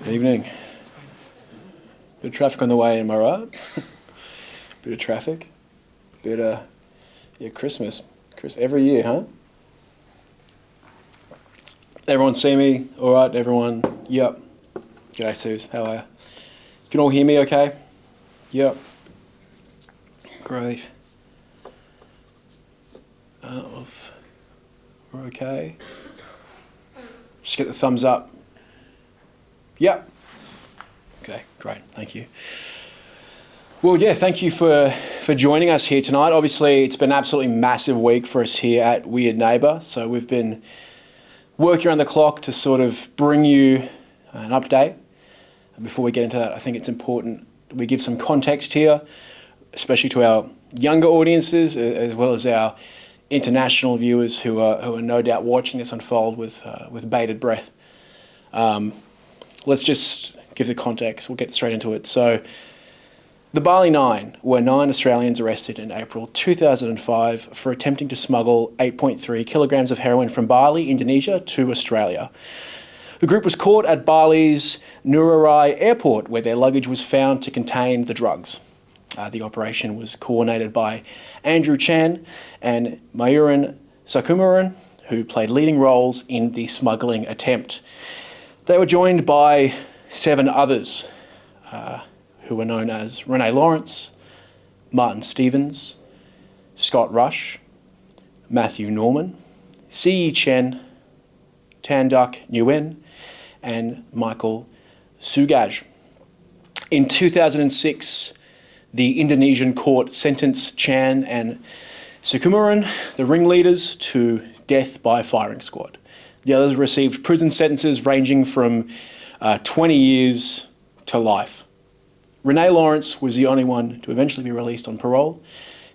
Evening. Bit of traffic on the way, am I right? Bit of traffic. Bit of, yeah, Christmas. Every year, huh? Everyone see me? All right, everyone? Yep. G'day, Suze. How are you? Can all hear me okay? Yep. Great. We're okay. Just get the thumbs up. Yep. Okay, great. Thank you. Well, yeah, thank you for joining us here tonight. Obviously, it's been an absolutely massive week for us here at Weird Neighbour. So we've been working around the clock to sort of bring you an update. And before we get into that, I think it's important we give some context here, especially to our younger audiences, as well as our international viewers who are no doubt watching this unfold with bated breath. Let's just give the context. We'll get straight into it. So, the Bali Nine were 9 Australians arrested in April 2005 for attempting to smuggle 8.3 kilograms of heroin from Bali, Indonesia, to Australia. The group was caught at Bali's Ngurah airport, where their luggage was found to contain the drugs. The operation was coordinated by Andrew Chan and Mayuran Sukumaran, who played leading roles in the smuggling attempt. They were joined by 7 others, who were known as Renee Lawrence, Martin Stevens, Scott Rush, Matthew Norman, C.E. Chen, Tan-Duc Nguyen, and Michael Sugaj. In 2006, the Indonesian court sentenced Chan and Sukumaran, the ringleaders, to death by firing squad. The others received prison sentences ranging from 20 years to life. Renee Lawrence was the only one to eventually be released on parole,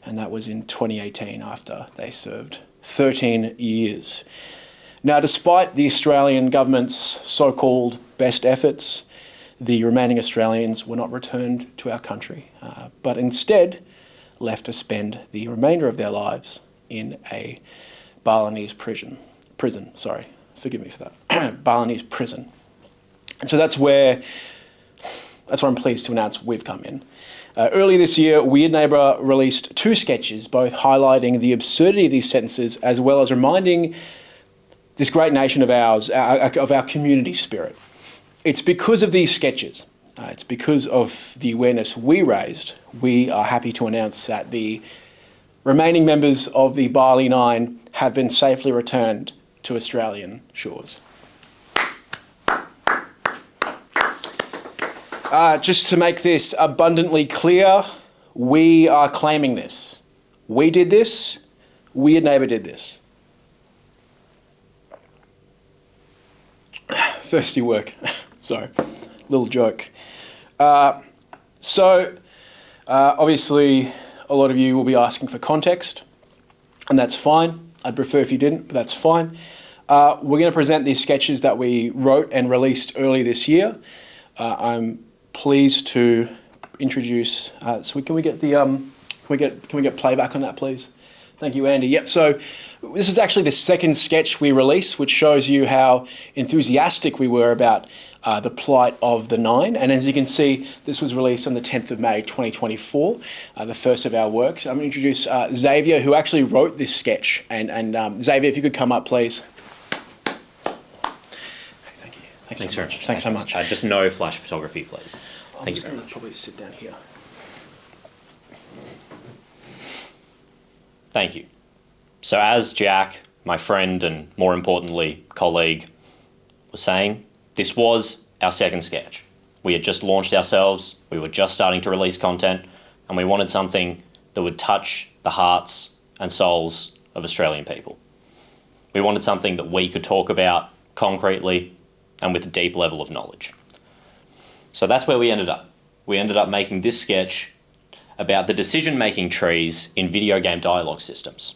and that was in 2018 after they served 13 years. Now, despite the Australian government's so-called best efforts, the remaining Australians were not returned to our country, but instead left to spend the remainder of their lives in a Balinese prison. Forgive me for that. Balinese prison. And so that's where I'm pleased to announce we've come in. Earlier this year, Weird Neighbour released 2 sketches, both highlighting the absurdity of these sentences, as well as reminding this great nation of ours of our community spirit. It's because of these sketches, it's because of the awareness we raised, we are happy to announce that the remaining members of the Bali Nine have been safely returned to Australian shores. Just to make this abundantly clear, we are claiming this. We did this. Weird Neighbour did this. Thirsty work. Sorry, little joke. Obviously, a lot of you will be asking for context, and that's fine. I'd prefer if you didn't, but that's fine. We're going to present these sketches that we wrote and released early this year. I'm pleased to introduce. So can we get the can we get playback on that, please? Thank you, Andy. Yep. So this is actually the second sketch we released, which shows you how enthusiastic we were about the plight of the Nine. And as you can see, this was released on the 10th of May, 2024, the first of our works. I'm going to introduce Xavier, who actually wrote this sketch. And Xavier, if you could come up, please. Thank you. Thanks so much. Thanks so much. Just no flash photography, please. Thank you very much. Probably sit down here. Thank you. So as Jack, my friend and more importantly, colleague, was saying, this was our second sketch. We had just launched ourselves, we were just starting to release content, and we wanted something that would touch the hearts and souls of Australian people. We wanted something that we could talk about concretely and with a deep level of knowledge. So that's where we ended up. We ended up making this sketch about the decision-making trees in video game dialogue systems.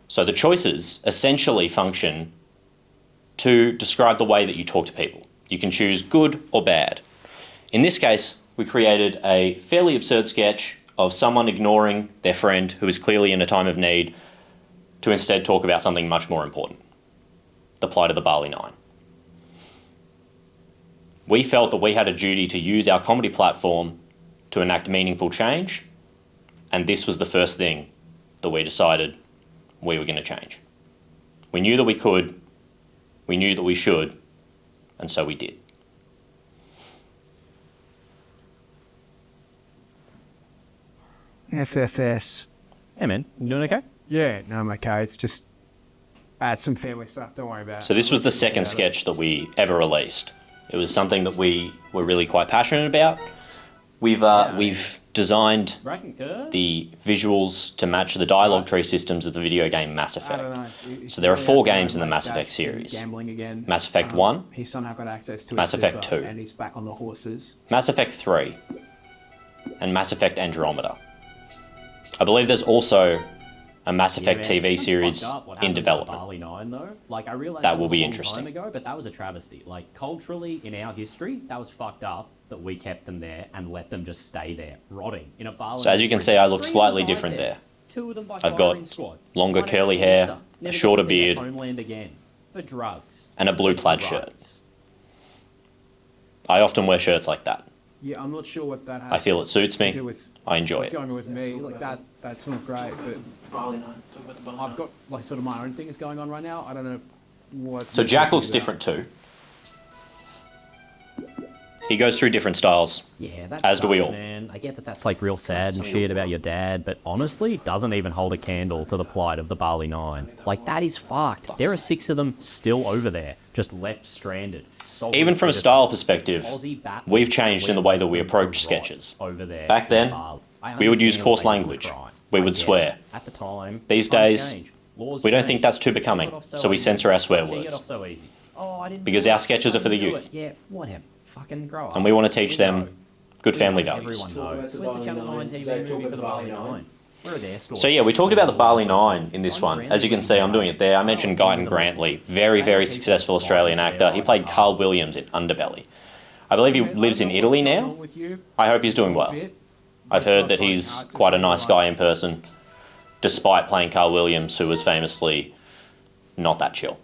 So the choices essentially function to describe the way that you talk to people. You can choose good or bad. In this case, we created a fairly absurd sketch of someone ignoring their friend who is clearly in a time of need to instead talk about something much more important, the plight of the Bali Nine. We felt that we had a duty to use our comedy platform to enact meaningful change, and this was the first thing that we decided we were going to change. We knew that we could, we knew that we should, and so we did. FFS. Hey man, you doing okay? Yeah, no, I'm okay. It's just some family stuff. Don't worry about it. So this was the second sketch that we ever released. It was something that we were really quite passionate about. We've designed the visuals to match the dialogue tree systems of the video game Mass Effect. So there are 4 games in the Mass Effect series. Mass Effect 1, He somehow got access to Mass Effect 2, and he's back on the horses. Mass Effect 3, and Mass Effect Andromeda. I believe there's also a Mass Effect TV series in development. Bali 9, though. Like, I realized That will be was a long interesting. time ago, but that was a travesty. Like, culturally, in our history, that was fucked up that we kept them there and let them just stay there, rotting in a Bali. So as you can see, I look slightly different there. 2 of them by I've got firing squad. longer One curly extra hair, officer. a Never shorter gonna see their beard, homeland again. For drugs. and a blue plaid shirt. Drugs. I often wear shirts like that. Yeah, I'm not sure what that has I feel it suits to me. do with I enjoy what's it. going on with me. Like that's not great, but Bali 9. Talk about the Bali 9. I've got like sort of my own things going on right now. I don't know what. So you're Jack talking looks about. different too. He goes through different styles. Yeah, that As do we sucks, all. man. I get that that's like real sad and shit about your dad, but honestly, it doesn't even hold a candle to the plight of the Bali Nine. Like, that is fucked. There are 6 of them still over there, just left stranded. Sovereign Even from a citizens. style perspective, Aussie battlers we've changed in the way that we to approach rot sketches. over there Back then, in Bali. I we would use understand coarse why it was a language. crime. We I would get it. swear. At the time, These times days, change. Laws we don't change. think that's too People becoming, get off so we easy. censor our swear Why'd you get words. off so easy? Oh, I didn't Because do our it. sketches I are for the didn't do youth. it. Yeah, whatever. Fucking grow up. And we want to teach them know. good We family know values. Everyone knows. Where's the Channel 9 TV Zach, talk movie about for the the Bali Bali 9? Where are their stories? So yeah, we talked about the Bali 9 in this one. As you can see, I'm doing it there. I mentioned Guyton Grantley, very, very successful Australian actor. He played Carl Williams in Underbelly. I believe he lives in Italy now. I hope he's doing well. I've heard that he's quite a nice guy in person, despite playing Carl Williams, who was famously not that chill.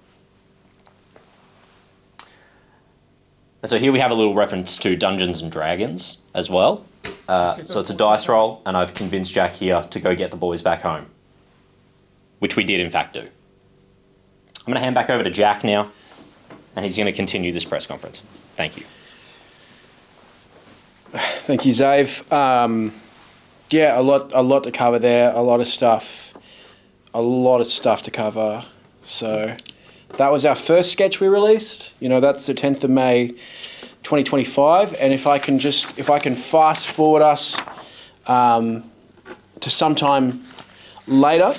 And so here we have a little reference to Dungeons and Dragons as well. So it's a dice roll, and I've convinced Jack here to go get the boys back home, which we did in fact do. I'm going to hand back over to Jack now, and he's going to continue this press conference. Thank you. Thank you, Zave. Yeah, a lot to cover there. A lot of stuff to cover. So that was our first sketch we released. You know, that's the 10th of May, 2025. And if I can fast forward us to sometime later,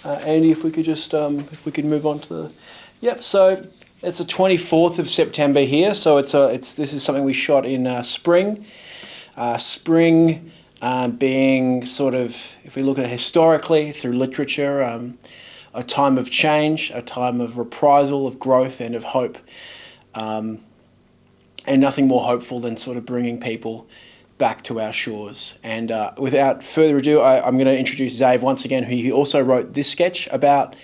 Andy, if we could move on to the, yep. So it's the 24th of September here. So this is something we shot in spring. Spring being sort of, if we look at it historically through literature, a time of change, a time of reprisal, of growth, and of hope. And nothing more hopeful than sort of bringing people back to our shores. And without further ado, I'm going to introduce Zave once again, who he also wrote this sketch about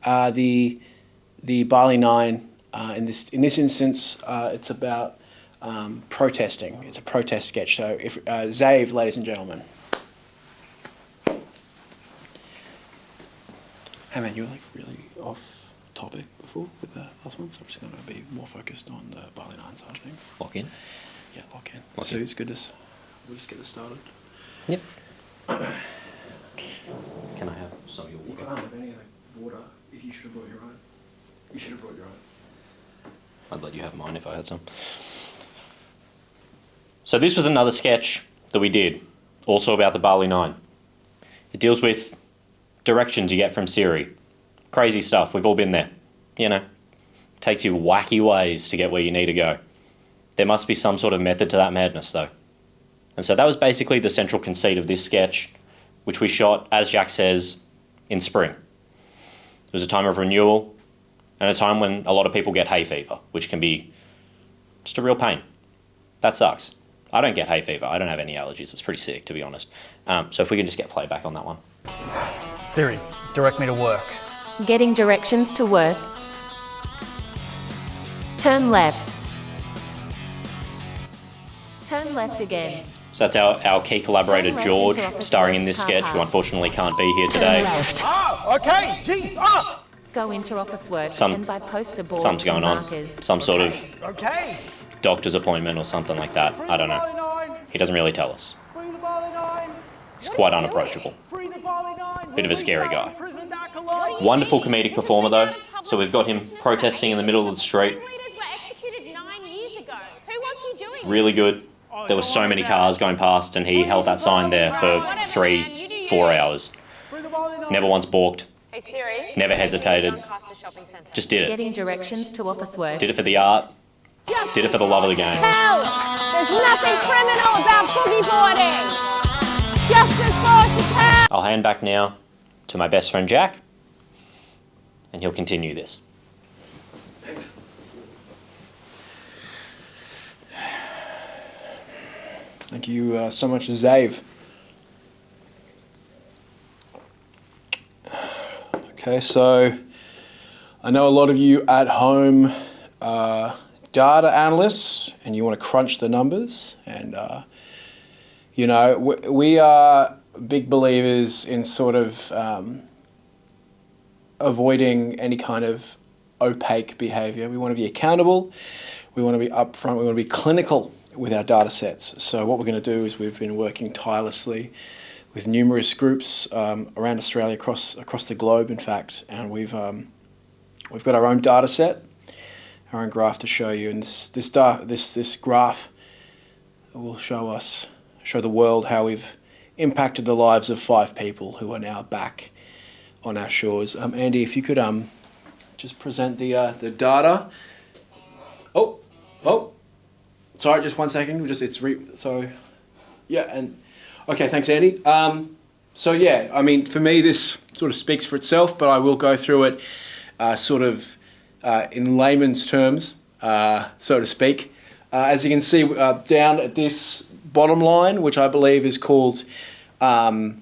the Bali Nine. In this instance, it's about protesting. It's a protest sketch. So, if Zave, ladies and gentlemen. Hey man, you were like really off topic before with the last one, so I'm just going to be more focused on the Bali Nine side of things. Lock in. Yeah, lock in. Lock So in. it's good as we'll just get this started. Yep. Can I have some of your You water? can't have any of the water if you should have brought your own. You should have brought your own. I'd let you have mine if I had some. So this was another sketch that we did Also about the Bali 9. It deals with directions you get from Siri. Crazy stuff, we've all been there. You know, takes you wacky ways to get where you need to go. There must be some sort of method to that madness though. And so that was basically the central conceit of this sketch, which we shot, as Jack says, in spring. It was a time of renewal and a time when a lot of people get hay fever, which can be just a real pain. That sucks. I don't get hay fever. I don't have any allergies. It's pretty sick, to be honest. So if we can just get playback on that one. Siri, direct me to work. Getting directions to work. Turn left. Turn left again. So that's our key collaborator, George, starring in this sketch, who unfortunately can't be here today. Ah, okay, jeez, ah! Go into office work and by poster board Something's going on. markers. Some sort of Okay. doctor's appointment or something like that. I don't know. He doesn't really tell us. He's quite unapproachable. Bit of a scary guy. Wonderful comedic performer though. So we've got him protesting in the middle of the street. Really good. There were so many cars going past and he held that sign there for 3-4 hours. Never once balked. Hey Siri. Never hesitated. Just did it. Getting directions to office work. Did it for the art. Did it for the love of the game. Hell, there's nothing criminal about boogie boarding. Justice for Chappelle. I'll hand back now to my best friend Jack, and he'll continue this. Thanks. Thank you so much, Zave. Okay, so I know a lot of you at home are data analysts and you want to crunch the numbers, and you know, we are big believers in sort of avoiding any kind of opaque behavior. We want to be accountable, we want to be upfront, we want to be clinical with our data sets. So what we're going to do is we've been working tirelessly with numerous groups around Australia, across the globe, in fact, and we've got our own data set, our own graph to show you, and this graph will show the world how we've impacted the lives of 5 people who are now back on our shores. Andy, if you could just present the data. Oh, sorry, just 1 second. Okay, thanks, Andy. So yeah, I mean, for me, this sort of speaks for itself, but I will go through it in layman's terms, so to speak. As you can see, down at this bottom line, which I believe is called that's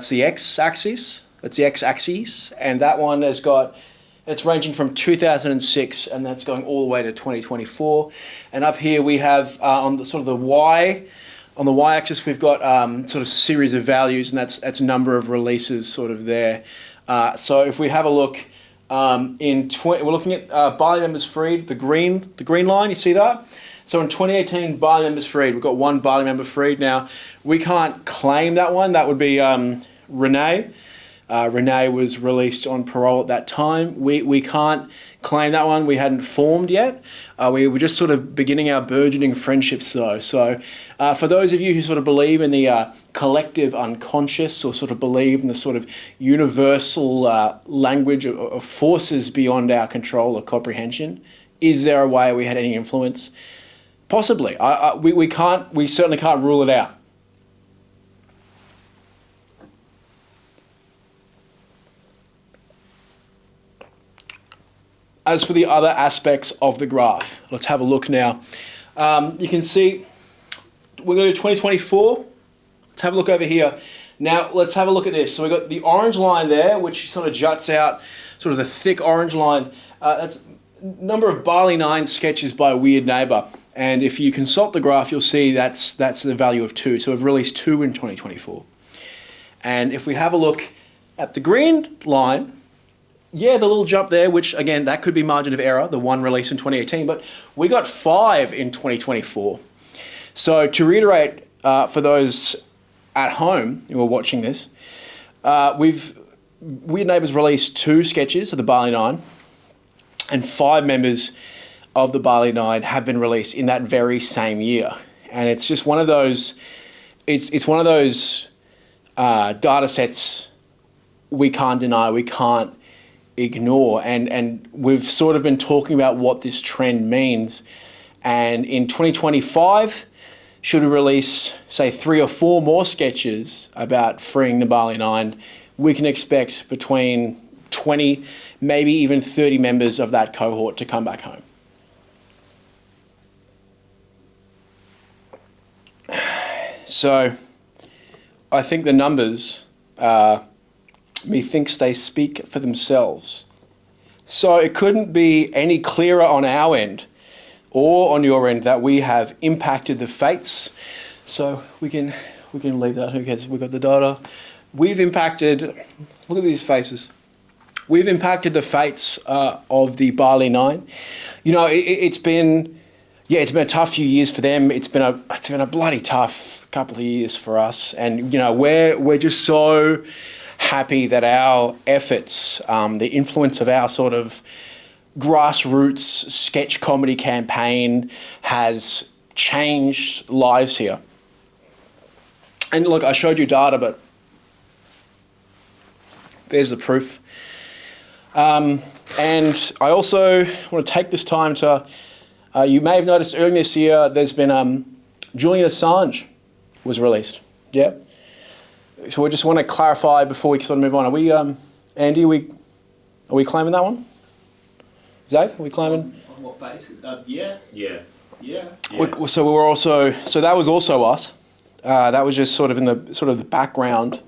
the x-axis. That's the x-axis, and that one has got. It's ranging from 2006, and that's going all the way to 2024. And up here we have on the sort of the y. On the y-axis, we've got sort of series of values, and that's a number of releases sort of there. So if we have a look, we're looking at Bali members freed, the green line. You see that? So in 2018, Bali members freed. We've got 1 Bali member freed. Now we can't claim that one. That would be Renee. Renee was released on parole at that time. We can't claim that one. We hadn't formed yet. We were just sort of beginning our burgeoning friendships though. So for those of you who sort of believe in the collective unconscious, or sort of believe in the sort of universal language of forces beyond our control or comprehension, is there a way we had any influence? Possibly. We certainly can't rule it out. As for the other aspects of the graph, let's have a look now. You can see we're going to 2024. Let's have a look over here. Now let's have a look at this. So we've got the orange line there, which sort of juts out, sort of the thick orange line. That's number of Bali 9 sketches by Weird Neighbour. And if you consult the graph, you'll see that's the value of 2. So we've released 2 in 2024. And if we have a look at the green line, yeah, the little jump there, which again, that could be margin of error, the 1 release in 2018, but we got 5 in 2024. So to reiterate, for those at home who are watching this, Weird Neighbours released 2 sketches of the Bali 9, and 5 members of the Bali 9 have been released in that very same year. And it's just one of those it's one of those data sets we can't deny, we can't ignore, and we've sort of been talking about what this trend means. And in 2025, should we release, say, 3 or 4 more sketches about freeing the Bali 9, we can expect between 20, maybe even 30 members of that cohort to come back home. So I think the numbers, methinks they speak for themselves. So it couldn't be any clearer on our end or on your end that we have impacted the fates. So we can leave that, who cares, we've got the data. We've impacted, look at these faces. We've impacted the fates of the Bali 9. You know, it's been a tough few years for them. It's been a bloody tough couple of years for us. And, you know, we're just so happy that our efforts, the influence of our sort of grassroots sketch comedy campaign has changed lives here. And look, I showed you data, but there's the proof. And I also want to take this time to, you may have noticed earlier this year, there's been, Julian Assange was released, yeah? So we just want to clarify before we sort of move on. Are we, Andy, are we claiming that one? Zabe, are we claiming? On what basis? Yeah. So we were also, so that was also us. That was just sort of in the background.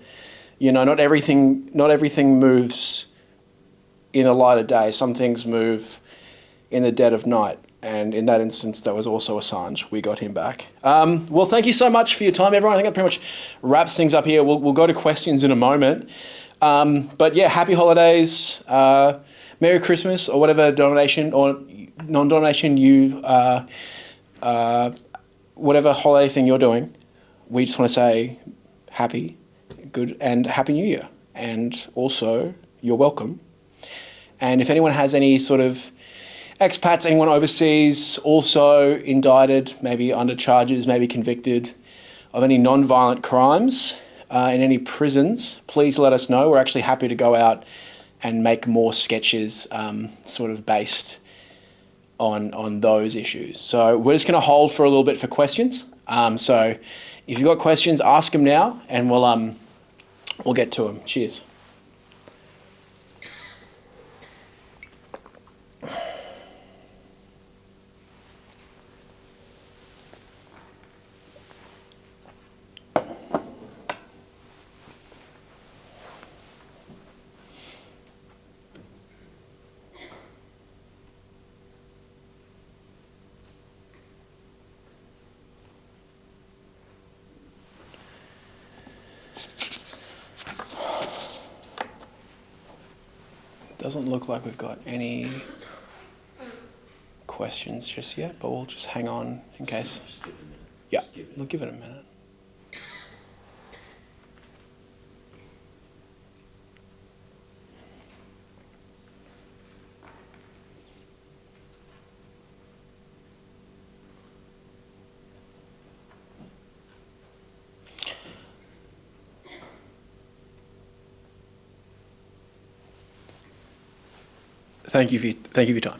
You know, not everything moves in the light of day. Some things move in the dead of night. And in that instance, that was also Assange. We got him back. Well, thank you so much for your time, everyone. I think that pretty much wraps things up here. We'll go to questions in a moment. But yeah, happy holidays, Merry Christmas, or whatever denomination or non-denomination you, whatever holiday thing you're doing. We just want to say happy, good, and Happy New Year. And also, you're welcome. And if anyone has any sort of expats, anyone overseas, also indicted, maybe under charges, maybe convicted of any non-violent crimes in any prisons, please let us know. We're actually happy to go out and make more sketches sort of based on those issues. So we're just going to hold for a little bit for questions. So if you've got questions, ask them now, and we'll get to them. Cheers. Doesn't look like we've got any questions just yet, but we'll just hang on in case. Yeah, we'll give it a minute. Thank you for your time.